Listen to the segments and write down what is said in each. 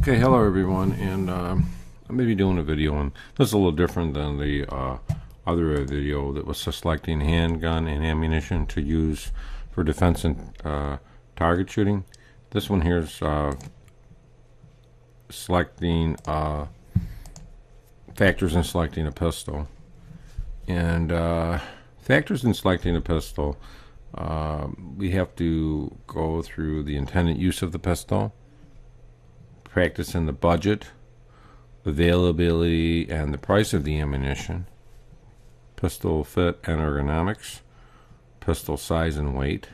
Okay, hello everyone, and I'm going to be doing a video, and this is a little different than the other video that was selecting handgun and ammunition to use for defense and target shooting. This one here is selecting factors in selecting a pistol. And factors in selecting a pistol, we have to go through the intended use of the pistol, practice in the budget, availability and the price of the ammunition, pistol fit and ergonomics, pistol size and weight,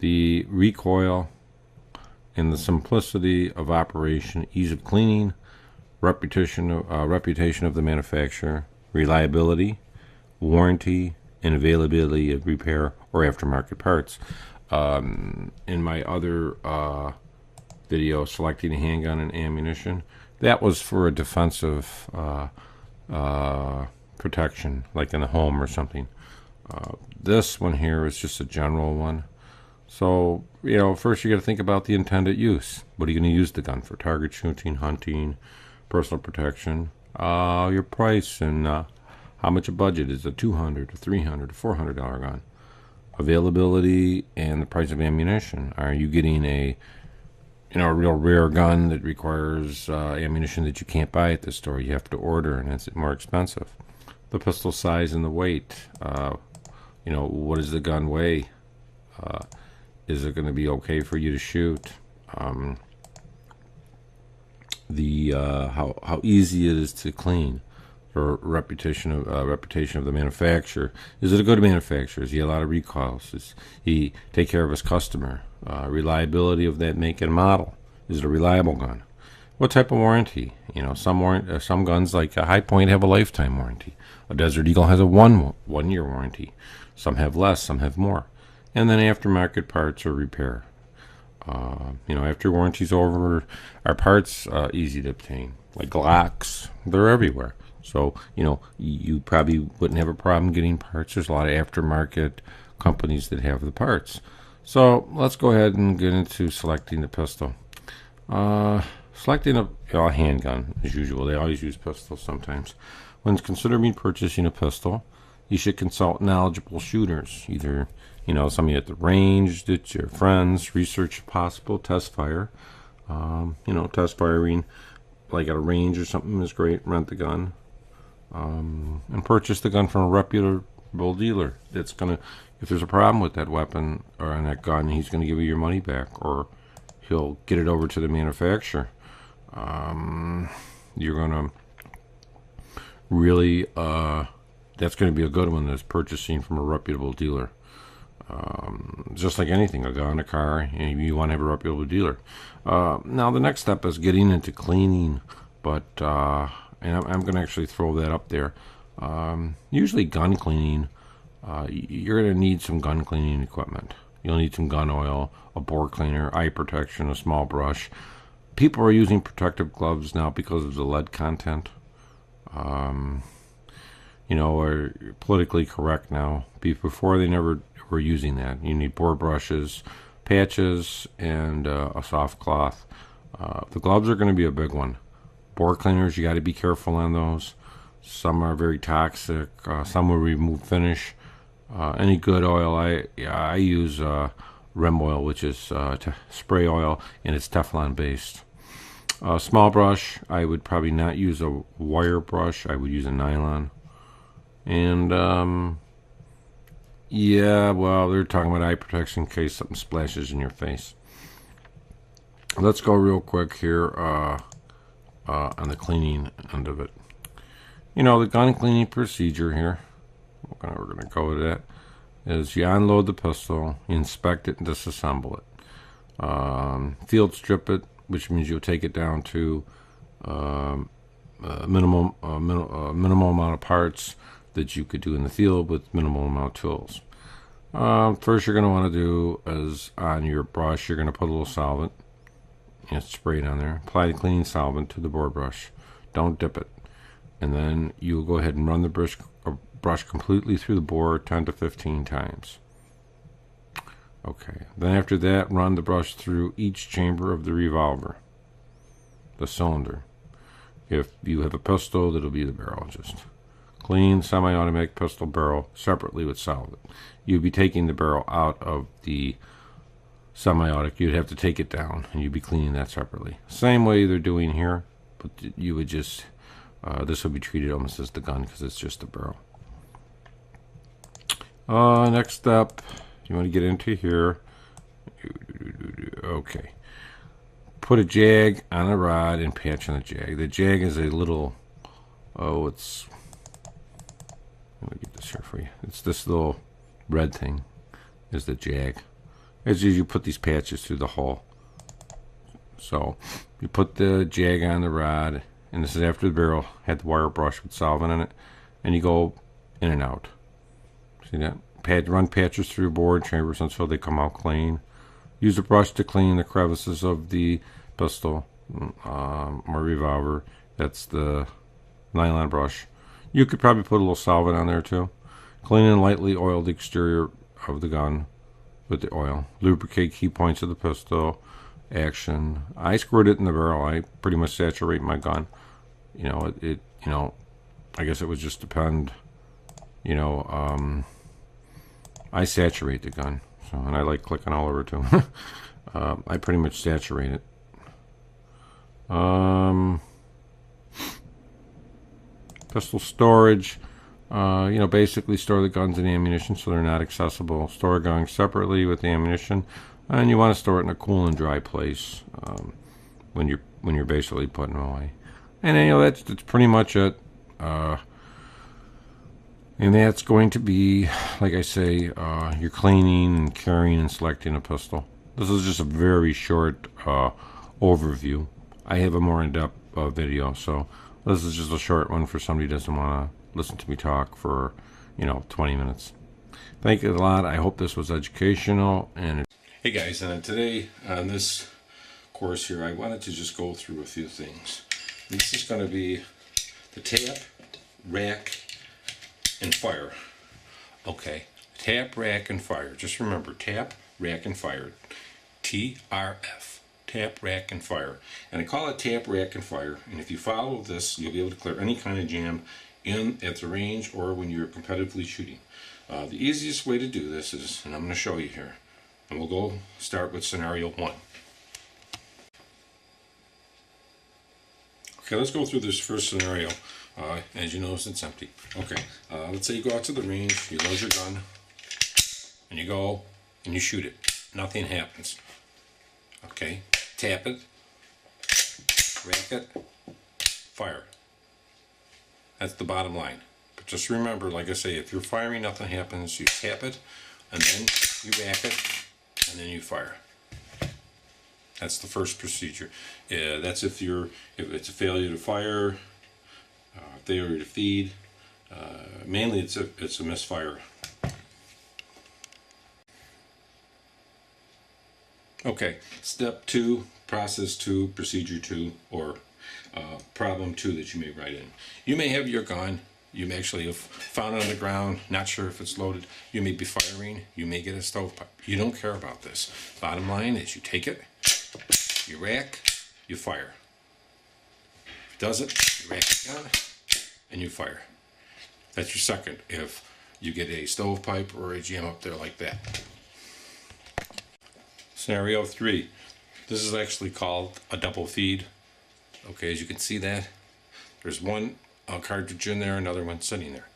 the recoil and the simplicity of operation, ease of cleaning, reputation of the manufacturer, reliability, warranty, and availability of repair or aftermarket parts. In my other video selecting a handgun and ammunition, that was for a defensive protection, like in the home or something. This one here is just a general one. So, first you got to think about the intended use. What are you going to use the gun for? Target shooting, hunting, personal protection, your price, and how much a budget is a $200 to $300 to $400 gun. Availability and the price of ammunition. Are you getting a real rare gun that requires ammunition that you can't buy at the store? You have to order, and it's more expensive. The pistol size and the weight. What does the gun weigh? Is it going to be okay for you to shoot? How easy it is to clean, or reputation of the manufacturer. Is it a good manufacturer? Is he a lot of recalls? Does he take care of his customer? Reliability of that make and model. Is it a reliable gun? What type of warranty? Some guns like a High Point have a lifetime warranty. A Desert Eagle has a one year warranty. Some have less, some have more. And then aftermarket parts or repair. After warranty's over, our parts easy to obtain. Like Glocks, they're everywhere. So, you probably wouldn't have a problem getting parts. There's a lot of aftermarket companies that have the parts. So, let's go ahead and get into selecting the pistol. Selecting a handgun, as usual. They always use pistols sometimes. When considering purchasing a pistol, you should consult knowledgeable shooters. Either, somebody at the range, that's your friends, research if possible, test fire. Test firing, like at a range or something, is great. Rent the gun. And purchase the gun from a reputable dealer. That's gonna, if there's a problem with that weapon or on that gun, he's gonna give you your money back, or he'll get it over to the manufacturer. You're gonna really, that's gonna be a good one. That's purchasing from a reputable dealer. Just like anything, a gun, a car, you want to have a reputable dealer. Now the next step is getting into cleaning, but and I'm going to actually throw that up there. Usually gun cleaning, you're going to need some gun cleaning equipment. You'll need some gun oil, a bore cleaner, eye protection, a small brush. People are using protective gloves now because of the lead content. Are politically correct now. Before, they never were using that. You need bore brushes, patches, and a soft cloth. The gloves are going to be a big one. Bore cleaners, you got to be careful on those. Some are very toxic. Some will remove finish. Any good oil, I use Rem oil, which is spray oil, and it's Teflon based. Small brush, I would probably not use a wire brush. I would use a nylon. And they're talking about eye protection in case something splashes in your face. Let's go real quick here on the cleaning end of it. The gun cleaning procedure here, we're going to go with that, is you unload the pistol, you inspect it and disassemble it. Field strip it, which means you'll take it down to minimal amount of parts that you could do in the field with minimal amount of tools. First you're going to want to do is on your brush, you're going to put a little solvent. Spray it on there. Apply the cleaning solvent to the bore brush. Don't dip it. And then you'll go ahead and run the brush completely through the bore 10 to 15 times. Okay, then after that, run the brush through each chamber of the revolver. the cylinder. If you have a pistol, that'll be the barrel. Just clean semi-automatic pistol barrel separately with solvent. You'd be taking the barrel out of the semi-automatic. You'd have to take it down, and you'd be cleaning that separately. Same way they're doing here, but you would just this would be treated almost as the gun because it's just a barrel. Next step, you want to get into here. Okay. Put a jag on a rod and patch on the jag. The jag is a little, let me get this here for you. It's this little red thing is the jag. As you put these patches through the hole. So you put the jag on the rod, and this is after the barrel had the wire brush with solvent in it, and you go in and out. See that? Run patches through board chambers until they come out clean. Use a brush to clean the crevices of the pistol or revolver. That's the nylon brush. You could probably put a little solvent on there too. Clean and lightly oil the exterior of the gun with the oil. Lubricate key points of the pistol. Action. I squirt it in the barrel. I pretty much saturate my gun. You know, I guess it would just depend. I saturate the gun. And I like clicking all over too. I pretty much saturate it. Pistol storage. Basically store the guns and ammunition so they're not accessible. Store guns separately with the ammunition, and you want to store it in a cool and dry place when you're basically putting them away. And then, that's pretty much it. And that's going to be, like I say, you're cleaning and carrying and selecting a pistol. This is just a very short overview. I have a more in-depth video, so this is just a short one for somebody who doesn't want to listen to me talk for, 20 minutes. Thank you a lot. I hope this was educational. And hey guys, today on this course here, I wanted to just go through a few things. This is going to be the tap, rack, and fire. Okay, tap, rack, and fire. Just remember, tap, rack, and fire. TRF. Tap, rack, and fire. And I call it tap, rack, and fire. And if you follow this, you'll be able to clear any kind of jam at the range or when you're competitively shooting. The easiest way to do this is, and I'm going to show you here, and we'll go start with scenario 1. Okay, let's go through this first scenario. As you notice, it's empty. Okay, let's say you go out to the range, you load your gun, and you go and you shoot it. Nothing happens. Okay, tap it, rack it, fire. That's the bottom line. But just remember, like I say, if you're firing, nothing happens. You tap it, and then you rack it, and then you fire. That's the first procedure. That's if it's a failure to fire. Failure to feed. Mainly it's a misfire. Okay, step 2, process 2, procedure 2, or problem 2 that you may write in. You may have your gun, you may actually have found it on the ground, not sure if it's loaded, you may be firing, you may get a stovepipe. You don't care about this. Bottom line is you take it, you rack, you fire. If it doesn't, you rack it down, and you fire. That's your second if you get a stovepipe or a jam up there like that. Scenario 3. This is actually called a double feed. Okay, as you can see that, there's one cartridge in there, another one sitting there.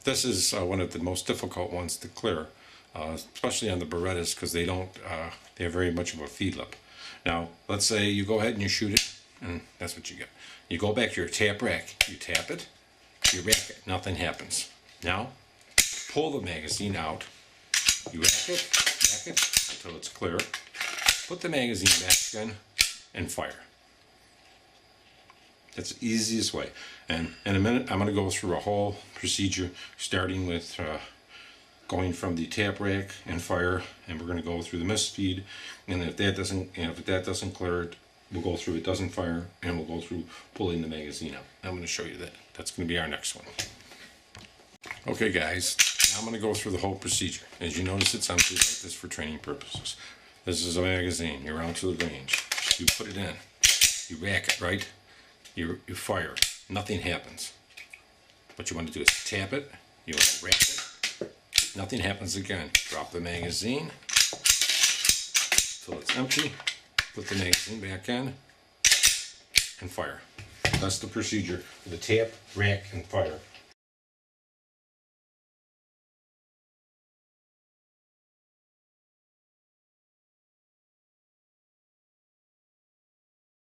This is one of the most difficult ones to clear, especially on the Berettas, because they have very much of a feed lip. Now, let's say you go ahead and you shoot it, and that's what you get. You go back to your tap rack, you tap it, you rack it, nothing happens. Now, pull the magazine out, you rack it until it's clear, put the magazine back in, and fire. That's the easiest way. And in a minute, I'm going to go through a whole procedure, starting with going from the tap rack and fire, and we're going to go through the missed feed, and if that doesn't clear it, we'll go through it doesn't fire, and we'll go through pulling the magazine out. I'm going to show you that. That's going to be our next one. Okay guys, now I'm going to go through the whole procedure. As you notice, it's empty like this for training purposes. This is a magazine. You're out to the range. You put it in. You rack it, right? you fire. Nothing happens. What you want to do is tap it. You want to wrap it. Nothing happens again. Drop the magazine till it's empty. Put the magazine back in and fire. That's the procedure for the tap, rack, and fire.